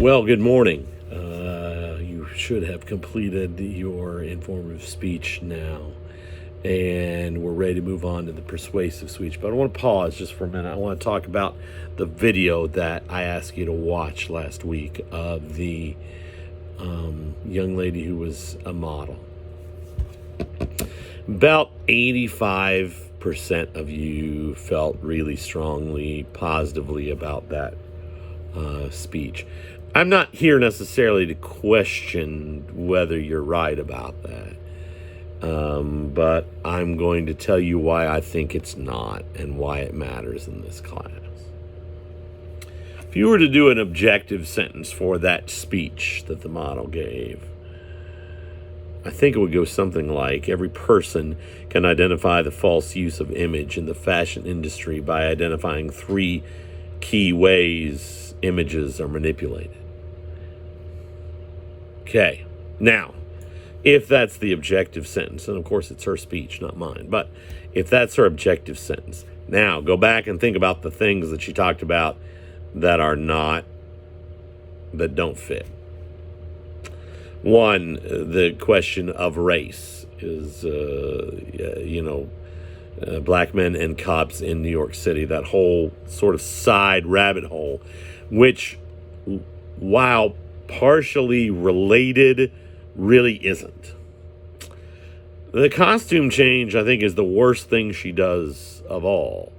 Well, good morning. You should have completed your informative speech now, and we're ready to move on to the persuasive speech. But I want to pause just for a minute. I want to talk about the video that I asked you to watch last week of the young lady who was a model. About 85% of you felt really strongly, positively about that speech. I'm not here necessarily to question whether you're right about that, but I'm going to tell you why I think it's not and why it matters in this class. If you were to do an objective sentence for that speech that the model gave, I think it would go something like, every person can identify the false use of image in the fashion industry by identifying three key ways images are manipulated. Okay, now, if that's the objective sentence, and of course it's her speech, not mine, but if that's her objective sentence, now go back and think about the things that she talked about that don't fit. One, the question of race is, black men and cops in New York City, that whole sort of side rabbit hole, which, while partially related, really isn't. The costume change, I think, is the worst thing she does of all.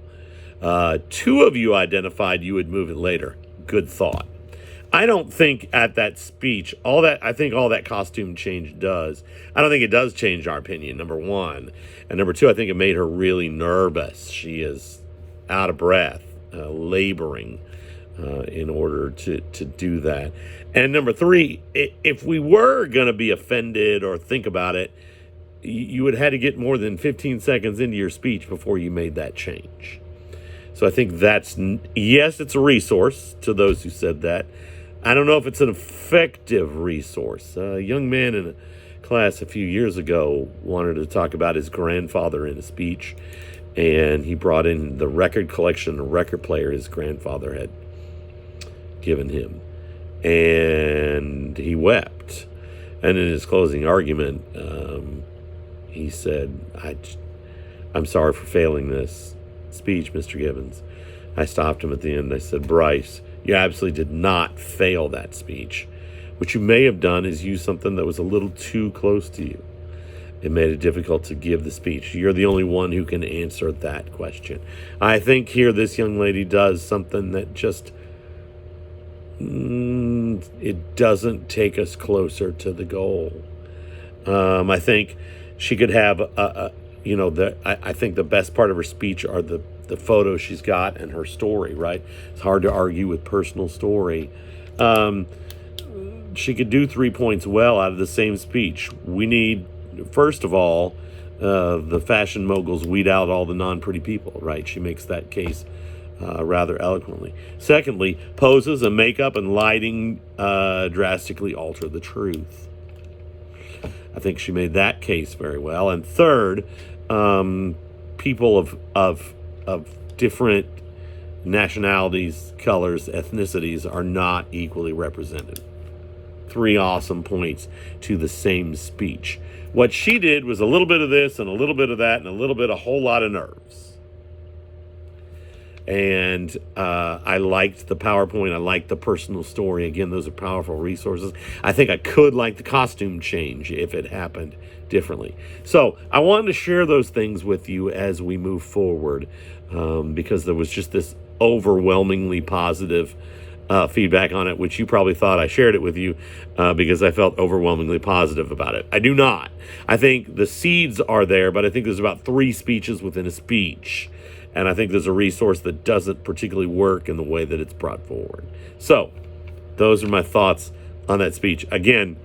Two of you identified you would move it later. Good thought. I don't think at that speech, all that costume change does, I don't think it does change our opinion, number one. And number two, I think it made her really nervous. She is out of breath, laboring in order to do that. And number three, if we were going to be offended or think about it, you would have had to get more than 15 seconds into your speech before you made that change. So I think yes, it's a resource to those who said that. I don't know if it's an effective resource. A young man in a class a few years ago wanted to talk about his grandfather in a speech, and he brought in the record collection, the record player his grandfather had given him, and he wept. And in his closing argument, he said, I'm sorry for failing this speech, Mr. Gibbons. I stopped him at the end. I said, Bryce, you absolutely did not fail that speech. What you may have done is use something that was a little too close to you. It made it difficult to give the speech. You're the only one who can answer that question. I think here this young lady does something that just, it doesn't take us closer to the goal. I think she could have, I think the best part of her speech are the photos she's got and her story, right? It's hard to argue with personal story. She could do 3 points well out of the same speech. We need, first of all, the fashion moguls weed out all the non-pretty people, right? She makes that case rather eloquently. Secondly, poses and makeup and lighting drastically alter the truth. I think she made that case very well. And third, people of different nationalities, colors, ethnicities are not equally represented. 3 awesome points to the same speech. What she did was a little bit of this and a little bit of that and a whole lot of nerves. And I liked the PowerPoint. I liked the personal story. Again, those are powerful resources. I think I could like the costume change if it happened differently. So I wanted to share those things with you as we move forward, because there was just this overwhelmingly positive feedback on it, which you probably thought I shared it with you because I felt overwhelmingly positive about it. I do not. I think the seeds are there, but I think there's about 3 speeches within a speech. And I think there's a resource that doesn't particularly work in the way that it's brought forward. So those are my thoughts on that speech. Again,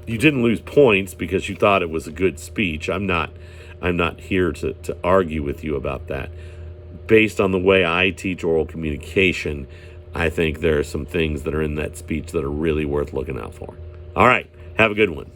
you didn't lose points because you thought it was a good speech. I'm not here to argue with you about that. Based on the way I teach oral communication, I think there are some things that are in that speech that are really worth looking out for. All right, have a good one.